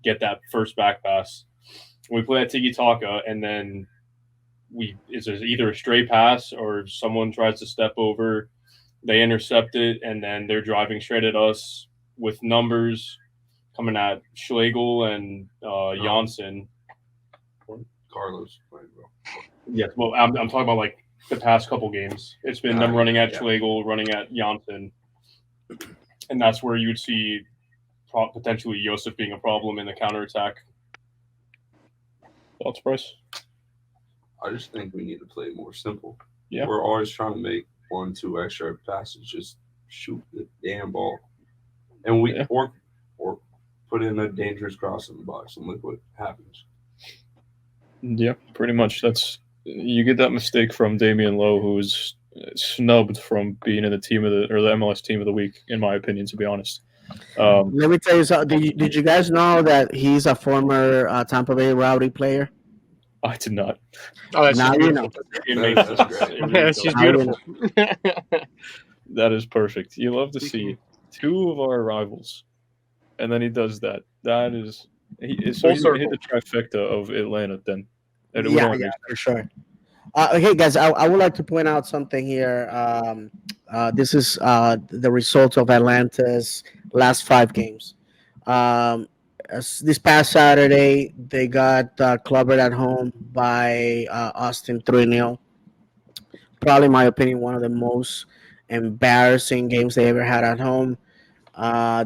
get that first back pass. We play that tiki-taka, and then it's either a stray pass or someone tries to step over, they intercept it, and then they're driving straight at us with numbers coming at Schlegel and Janssen. Carlos playing well. Yes, well, I'm talking about like the past couple games. It's been them running at Schlegel, running at Janssen, and that's where you would see potentially Josef being a problem in the counterattack. Thoughts, Bryce? I just think we need to play more simple. Yeah. We're always trying to make 1-2 extra passes, just shoot the damn ball, and or put in a dangerous cross in the box and look what happens. Yeah, pretty much. You get that mistake from Damian Lowe, who was snubbed from being in the MLS team of the week, in my opinion, to be honest. Let me tell you something. Did you guys know that he's a former Tampa Bay Rowdy player? I did not. Oh, that's Now just you beautiful. know. That's great. That's just Now you beautiful. That is perfect. You love to see two of our rivals, and then he does that. That is he's hit the trifecta of Atlanta then. Yeah, for sure. Hey guys, I would like to point out something here. This is the results of Atlanta's last 5 games. This past Saturday, they got clobbered at home by Austin 3-0. Probably, in my opinion, one of the most embarrassing games they ever had at home.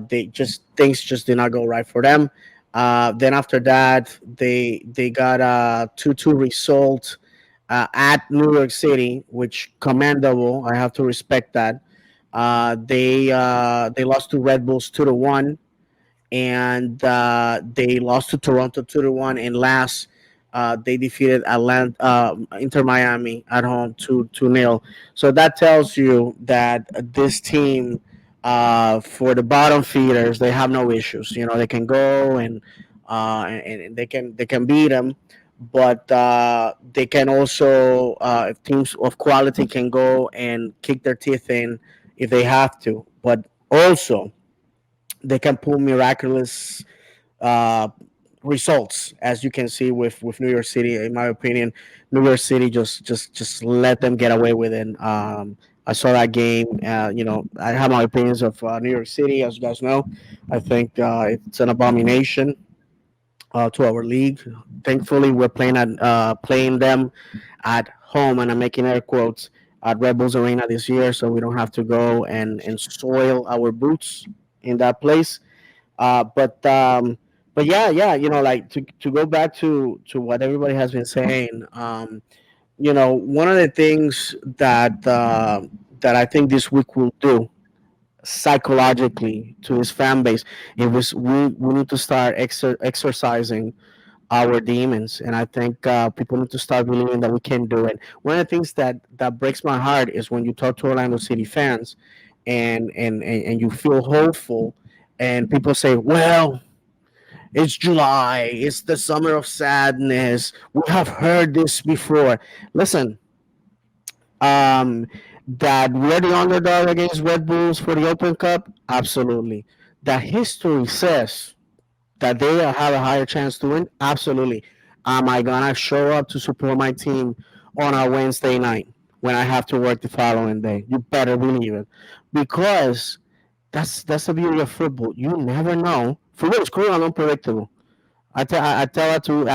They just things just did not go right for them. Then after that, they got a 2-2 result at New York City, which commendable. I have to respect that. They lost to Red Bulls 2-1, and they lost to Toronto 2-1. And last, they defeated Atlanta, Inter Miami at home 2-0. So that tells you that this team, for the bottom feeders, they have no issues. You know, they can go and they can beat them. But they can also, if teams of quality can go and kick their teeth in if they have to. But also, they can pull miraculous uh, results, as you can see with New York City. In my opinion, New York City just let them get away with it. I saw that game. I have my opinions of New York City, as you guys know. I think it's an abomination to our league. Thankfully, we're playing them at home, and I'm making air quotes at Red Bulls Arena this year, so we don't have to go and soil our boots in that place. But yeah, like to go back to what everybody has been saying. One of the things that I think this week will do psychologically to his fan base, it was we need to start exercising our demons, and I think people need to start believing that we can do it. One of the things that breaks my heart is when you talk to Orlando City fans, and you feel hopeful, and people say, well, it's July. It's the summer of sadness. We have heard this before. Listen, um, that we're the underdog against Red Bulls for the Open Cup. Absolutely. That history says that they have a higher chance to win. Absolutely. Am I gonna show up to support my team on a Wednesday night when I have to work the following day? You better believe it, because that's the beauty of football. You never know. Football is cruel and unpredictable. I tell that to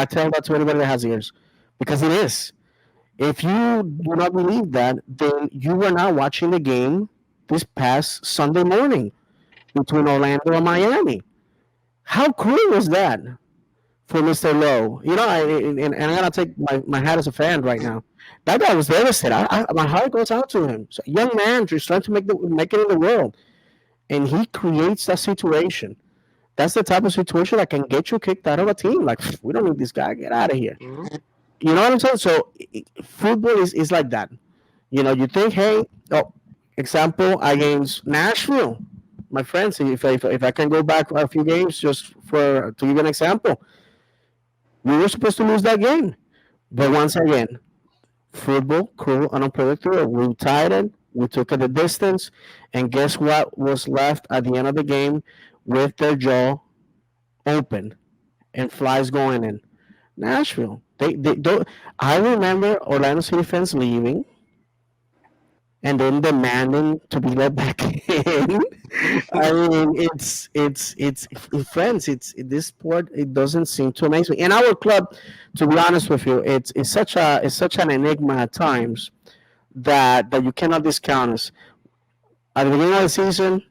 anybody that has ears, because it is. If you do not believe that, then you were not watching the game this past Sunday morning between Orlando and Miami. How cruel is that for Mr. Lowe? And I'm gonna take my hat as a fan right now. That guy was devastated. My heart goes out to him. So, young man just trying to make it in the world, and he creates that situation. That's the type of situation that can get you kicked out of a team. Like, we don't need this guy. Get out of here. Mhm. You know what I'm saying? So football is like that. You think, hey, oh, example against Nashville, my friends. If I can go back a few games just for to give an example, we were supposed to lose that game, but once again, football, cruel and unpredictable. We tied it. We took it the distance, and guess what was left at the end of the game with their jaw open and flies going in? Nashville. They don't. I remember Orlando City fans leaving and then demanding to be let back in. I mean, it's friends. It's this sport. It doesn't seem to amaze me. And our club, to be honest with you, it's such an enigma at times that you cannot discount us. At the beginning of the season,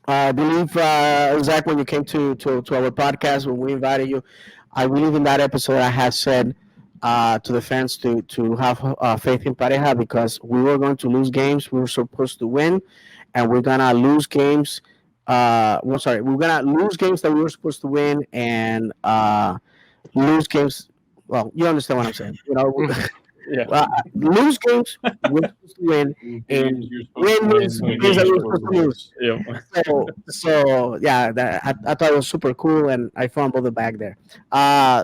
I believe, Zach, when you came to our podcast, when we invited you, I believe in that episode I had said to the fans to have faith in Pareja, because we were going to lose games we were supposed to win, and we're gonna lose games. Well, sorry, we're gonna lose games that we were supposed to win, and lose games. Well, you understand what I'm saying. Yeah. Lose games we're supposed to win, and Games you're supposed to win win, games and games that games we're you're supposed supposed to to lose. lose. Yeah. So yeah, I thought it was super cool, and I fumbled the bag there.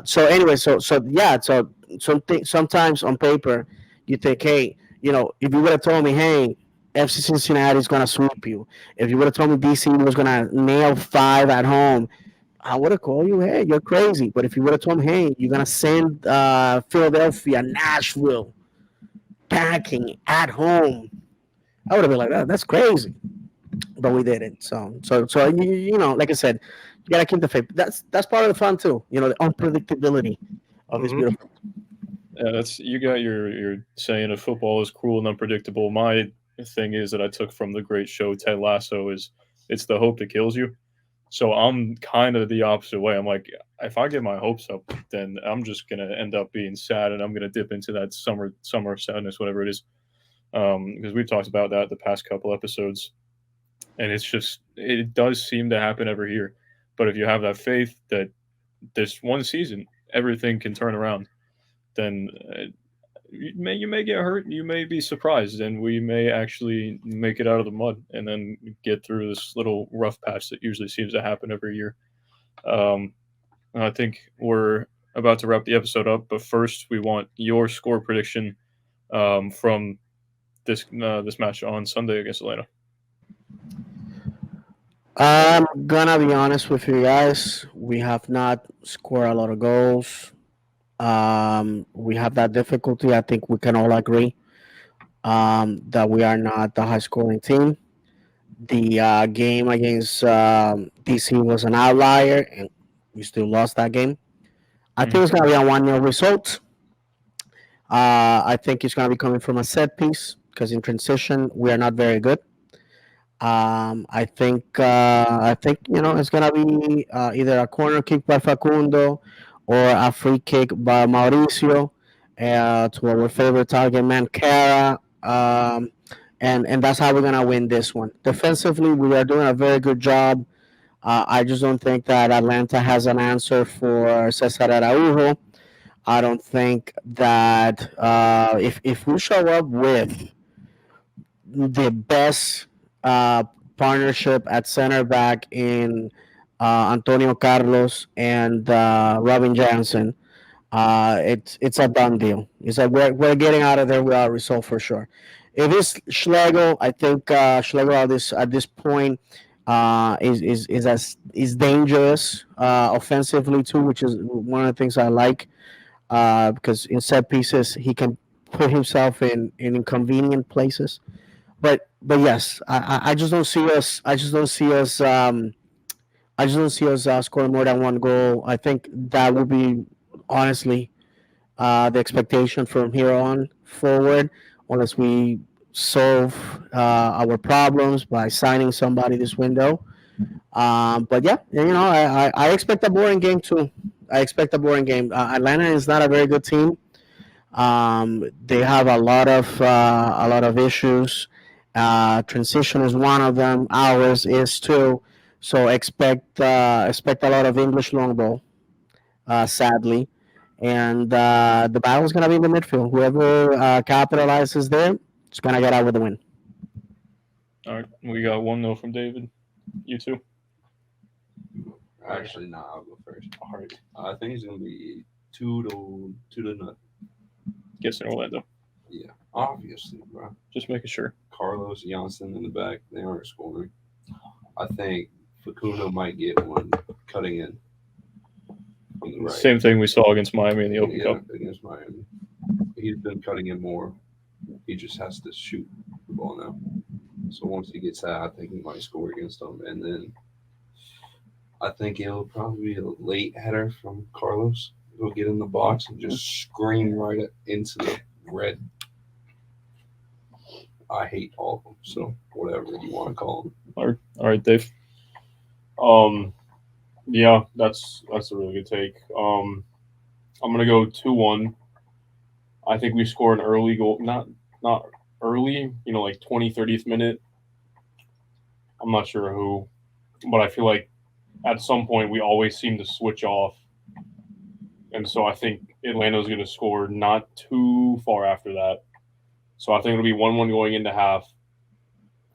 So anyway, so yeah, so sometimes on paper you think, hey, if you would have told me, hey, FC Cincinnati is gonna sweep you, if you would have told me DC was gonna nail 5 at home, I would have called you, hey, you're crazy. But if you would have told me, hey, you're gonna send Philadelphia, Nashville, packing at home. I would have been like, that's crazy, but we didn't. So you know, like I said, you gotta keep the faith. That's part of the fun too. You know, the unpredictability of this Hmm. beautiful. Yeah, that's you got your saying of football is cruel and unpredictable. My thing is that I took from the great show Ted Lasso is it's the hope that kills you. So I'm kind of the opposite way. I'm like, if I get my hopes up, then I'm just gonna end up being sad, and I'm gonna dip into that summer sadness, whatever it is. Because we've talked about that the past couple episodes, and it's just it does seem to happen every year. But if you have that faith that this one season everything can turn around, then you may get hurt, you may be surprised, and we may actually make it out of the mud and then get through this little rough patch that usually seems to happen every year. Um, I think we're about to wrap the episode up, but first we want your score prediction from this match on Sunday against Atlanta. I'm gonna be honest with you guys. We have not scored a lot of goals. We have that difficulty. I think we can all agree that we are not the high scoring team. The game against DC was an outlier, and we still lost that game. I think Mhm. it's going to be a 1-0 result. I think it's going to be coming from a set piece because in transition, we are not very good. I think you know it's gonna be either a corner kick by Facundo or a free kick by Mauricio to our favorite target man, Cara. And that's how we're gonna win this one. Defensively, we are doing a very good job. I just don't think that Atlanta has an answer for Cesar Araujo. I don't think that if we show up with the best uh, partnership at center back in Antonio Carlos and Robin Jansen. It's a done deal. It's like we're getting out of there without a result for sure. If it's Schlegel, I think Schlegel at this point is dangerous offensively too, which is one of the things I like because in set pieces he can put himself in inconvenient places. But yes, I just don't see us. I just don't see us scoring more than one goal. I think that would be honestly the expectation from here on forward, unless we solve our problems by signing somebody this window. But yeah, you know, I expect a boring game too. I expect a boring game. Atlanta is not a very good team. They have a lot of issues. Transition is one of them. Ours is too. So expect a lot of English long ball. Sadly, and the battle is gonna be in the midfield. Whoever capitalizes there is gonna get out with the win. All right, we got 1-0 from David. You too. Actually, nah, I'll go first. All right, I think it's gonna be 2-0. guessing Orlando. Yeah, obviously, bro. Just making sure. Carlos Janssen in the back, they aren't scoring. I think Facundo might get one cutting in from the right. Same thing we saw against Miami in the Open Cup. Against Miami. He's been cutting in more. He just has to shoot the ball now. So once he gets that, I think he might score against them. And then I think it'll probably be a late header from Carlos. He'll get in the box and just scream right into the red. I hate all of them. So whatever you want to call them. All right, Dave. Yeah, that's a really good take. I'm gonna go 2-1. I think we score an early goal, not early, like 20, 30th minute. I'm not sure who, but I feel like at some point we always seem to switch off. And so I think Atlanta's going to score not too far after that. So I think it'll be 1-1 going into half.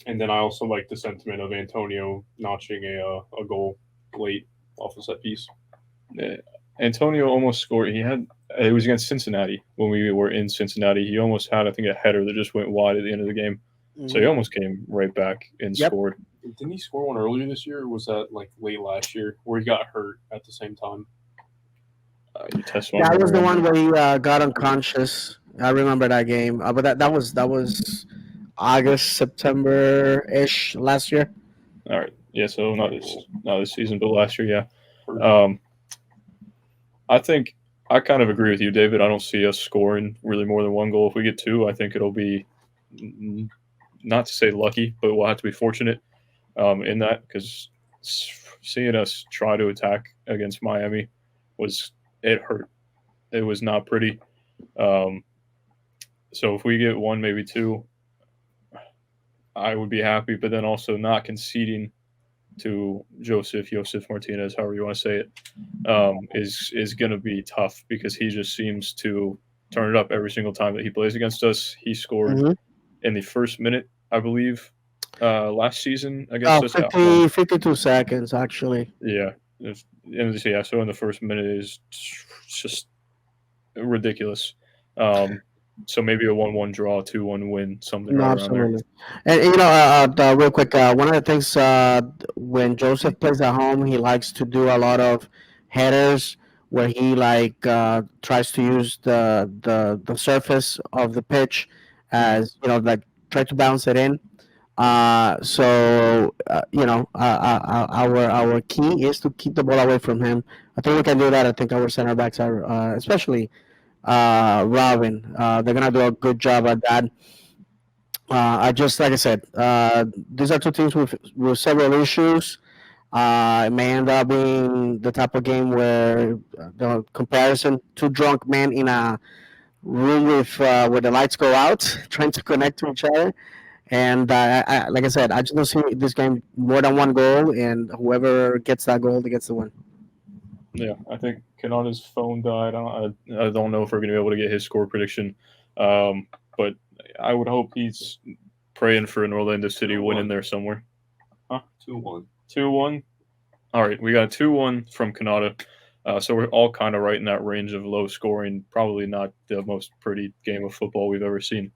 And then I also like the sentiment of Antonio notching a goal late off a set piece. Antonio almost scored. It was against Cincinnati when we were in Cincinnati. He almost had, I think, a header that just went wide at the end of the game. So he almost came right back and scored. Didn't he score one earlier this year, or was that like late last year where he got hurt at the same time? That was the one where he got unconscious I remember that game. But that was August, September ish last year. All right. Yeah. So not this season, but last year. Yeah. First, I think I kind of agree with you, David. I don't see us scoring really more than one goal. If we get two, I think it'll be not to say lucky, but we'll have to be fortunate in that because seeing us try to attack against Miami was it hurt. It was not pretty. Um, so if we get one, maybe two, I would be happy. But then also not conceding to Joseph Martinez, however you want to say it, is going to be tough because he just seems to turn it up every single time that he plays against us. He scored Hmm. in the first minute, I believe, last season against us at home. 52 seconds actually. Yeah, yeah. So in the first minute is just ridiculous. Um, so maybe a 1-1 draw, 2-1 win, something No, right around there. absolutely. And real quick, one of the things when Joseph plays at home, he likes to do a lot of headers where he like tries to use the surface of the pitch as like try to bounce it in. Our key is to keep the ball away from him. I think we can do that. I think our center backs are, especially Robin. They're gonna do a good job at that. I just like I said, these are two teams with several issues. It may end up being the type of game where the comparison, two drunk men in a room with where the lights go out, trying to connect to each other. And like I said, I just don't see this game more than one goal, and whoever gets that goal, gets the win. Yeah, I think Kanata's phone died. I don't know if we're going to be able to get his score prediction, but I would hope he's praying for an Orlando City win in there somewhere. 2-1. 2-1. All right, we got a 2-1 from Kanata. So we're all kind of right in that range of low scoring. Probably not the most pretty game of football we've ever seen.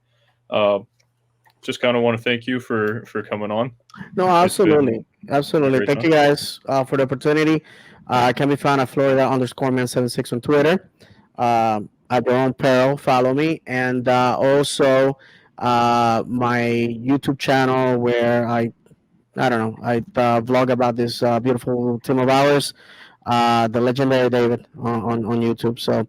Just kind of want to thank you for coming on. No, It's been absolutely, absolutely. great Thank time. you guys for the opportunity. I can be found at Florida_man76 on Twitter. At your own peril, follow me, and also my YouTube channel where I don't know, I vlog about this beautiful team of ours, the legendary David on YouTube. So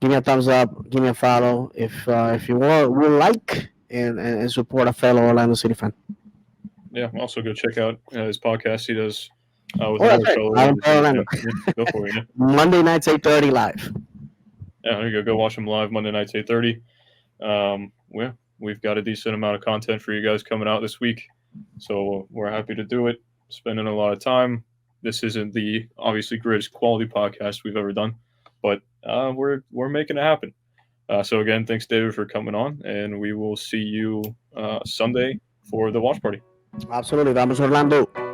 give me a thumbs up, give me a follow if you will like and support a fellow Orlando City fan. Yeah, also go check out his podcast he does with Oh, that's another right. fellow I'm Orlando City Orlando. fan. Yeah, go for it. Yeah. Monday nights 8:30 live. Yeah, there you go. Go watch him live Monday nights 8:30. Yeah, we've got a decent amount of content for you guys coming out this week, so we're happy to do it. Spending a lot of time. This isn't the obviously greatest quality podcast we've ever done, but we're making it happen. So again, thanks David for coming on, and we will see you Sunday for the watch party. Absolutely. Vamos Orlando.